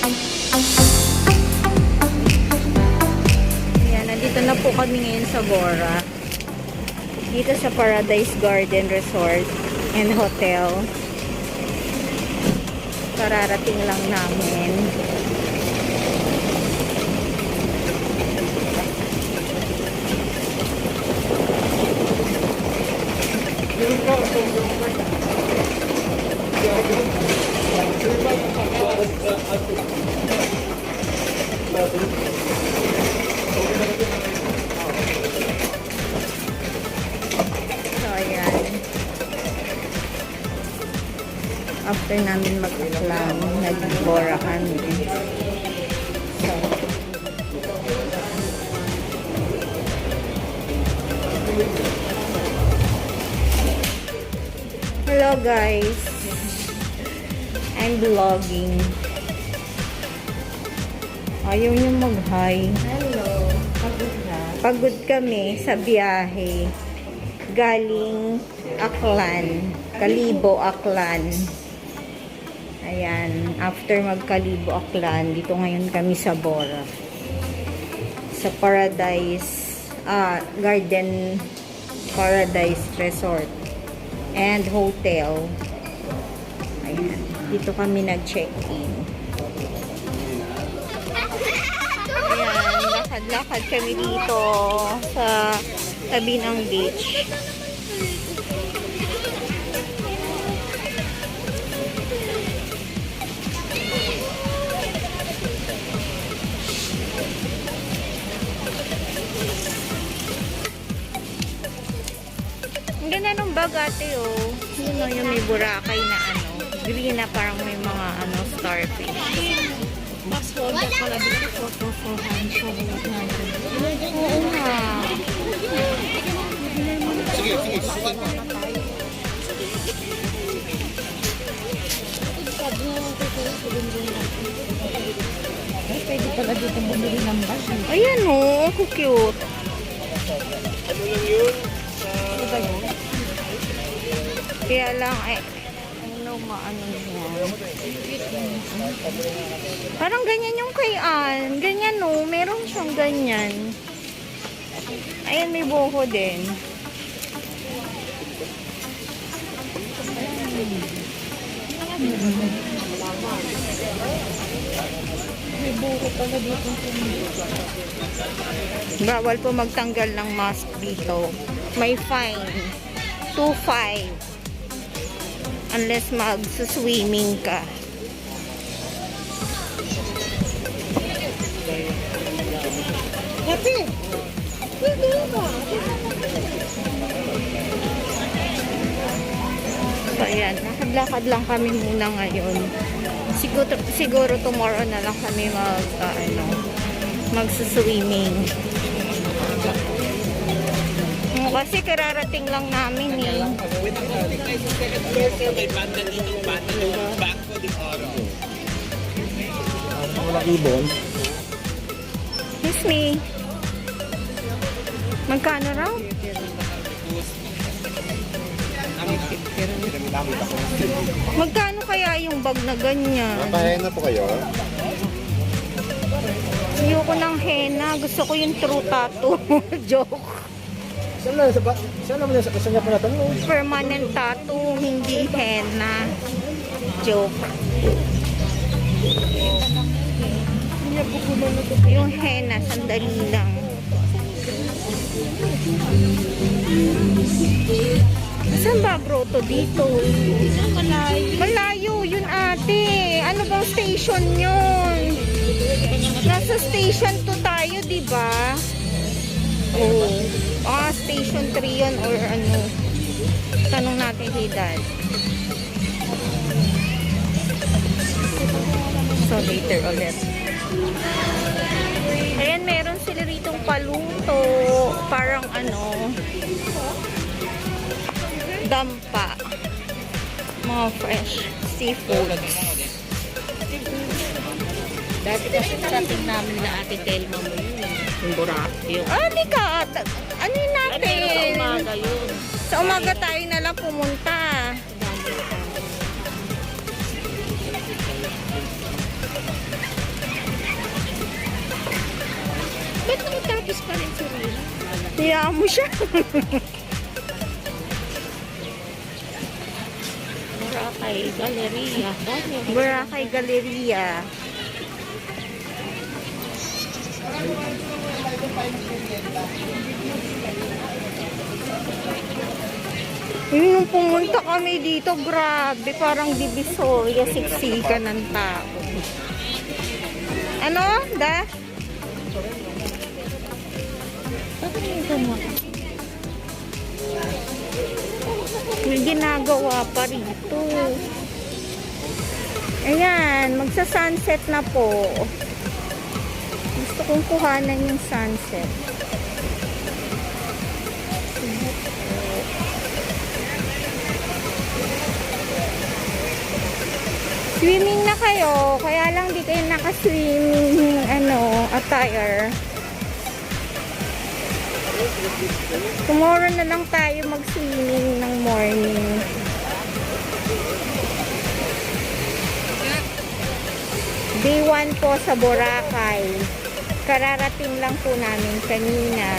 Ayan, nandito na po kami ngayon sa Bora. Dito sa Paradise Garden Resort and Hotel. Kararating lang namin. So, ayan. After namin mag-aklang, nag-Bora kami. So, hello guys. I'm vlogging. Ayaw niyo mag-hi. Hello. Pagod na. Pagod kami sa biyahe. Galing Aklan. Kalibo, Aklan. Ayan. After magkalibo, Aklan, dito ngayon kami sa Bora. Sa Paradise Garden Paradise Resort and Hotel. Ayan. Dito kami nag-check-in. Ayan. Lakad-lakad kami dito sa tabi ng beach. Ang ganda ng bag ate oh. Yun o, yung may burakay na ano. Green na parang may mga ano starfish. Mas hold up pala dito for hands. Oo nga. Ay, pwede pala dito bumili ng bag. Ayan oh, ako cute. Ano ba yun? Kaya lang ay ano maano niya. Parang ganyan yung kay Ann. Ganyan no, meron siyang ganyan. Ayan, may buho din. May buko pala dito. Bawal po magtanggal ng mask dito. May fine. 2.5 unless mag-swimming ka. Happy! Pwede ba? So ayan, lakad-lakad lang kami muna ngayon. Siguro tomorrow na lang kami mag-swimming. Kasi kararating lang namin eh. May banda dito, banda dito, Banco de Oro. Walang ibon. Excuse me. Magkano raw? Magkano kaya yung bag na ganyan? Napahayan na po kayo. Ayoko ng henna. Gusto ko yung true tattoo. Joke. Saan naman sa niya po natanong? Permanent tattoo, hindi henna. Joke. Yung henna, sandali lang. Saan ba grotto dito? Malayo yun ate. Ano bang station yun? Nasa station 2 tayo, di ba? Oo. Station 3 yun or ano. Tanong natin kay Dad. So later ulit. Ayan, meron sila ritong paluto. Parang ano, dampa. Mga fresh seafoods. Dati kasi narating namin na Ate Telma mo yun. Yung Boracay. Di ka. Ano yun natin? Sa umaga yun. Sa umaga tayo na lang pumunta. Hiya mo siya. Boracay Galleria. Boracay Galleria. Yun, nung pumunta kami dito, grabe, parang Divisoria, siksikan ng tao. Ano? Da? May ginagawa pa rito. Ayan, magsa-sunset na po. Gusto kong kuhanan yung sunset. Swimming na kayo, kaya lang di kayo naka-swimming attire. Tomorrow na lang tayo mag-swimming ng morning. Day 1 po sa Boracay. Kararating lang po namin kanina.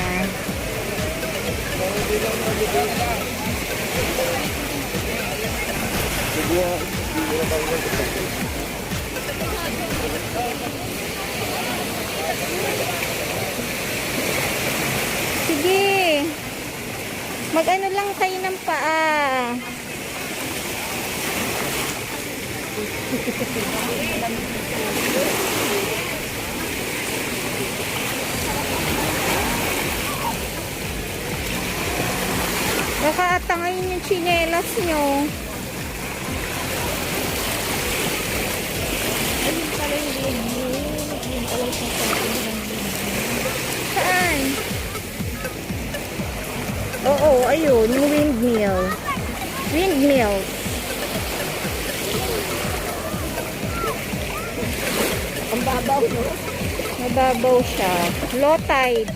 Sige. Mag-ano lang tayo ng paa. Nakaatangayin yung tsinelas nyo. Ayun pala yung video. Ayun pala yung sasabi. Saan? Oo, ayun. Yung windmill. Windmill. Ang babaw, no? Mababaw siya. Low tide.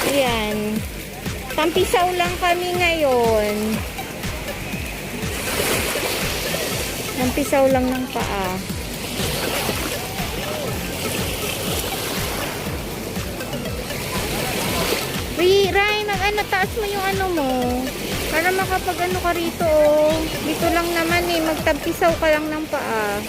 Ayan. Tampisaw lang kami ngayon. Tampisaw lang ng paa. Ray, taas mo yung ano mo. Para makapag ano ka rito, oh. Dito lang naman eh. Magtampisaw ka lang ng paa.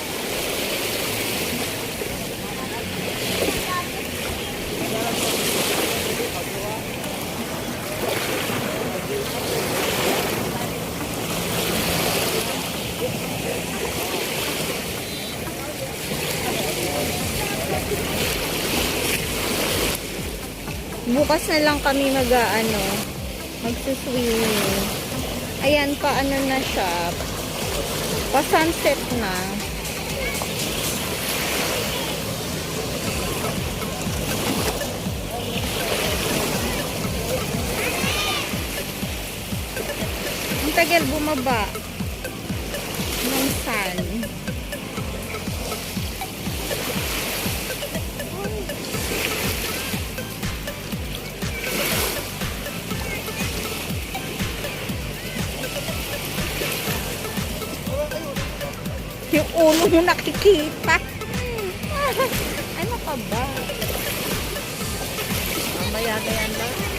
Bukas na lang kami magsuswimming. Ayan, paano na siya. Pa-sunset na. Ang tagal bumaba ng sun. Yung ulo mo nakikita. Ano ka ba? Mamaya na yan lang.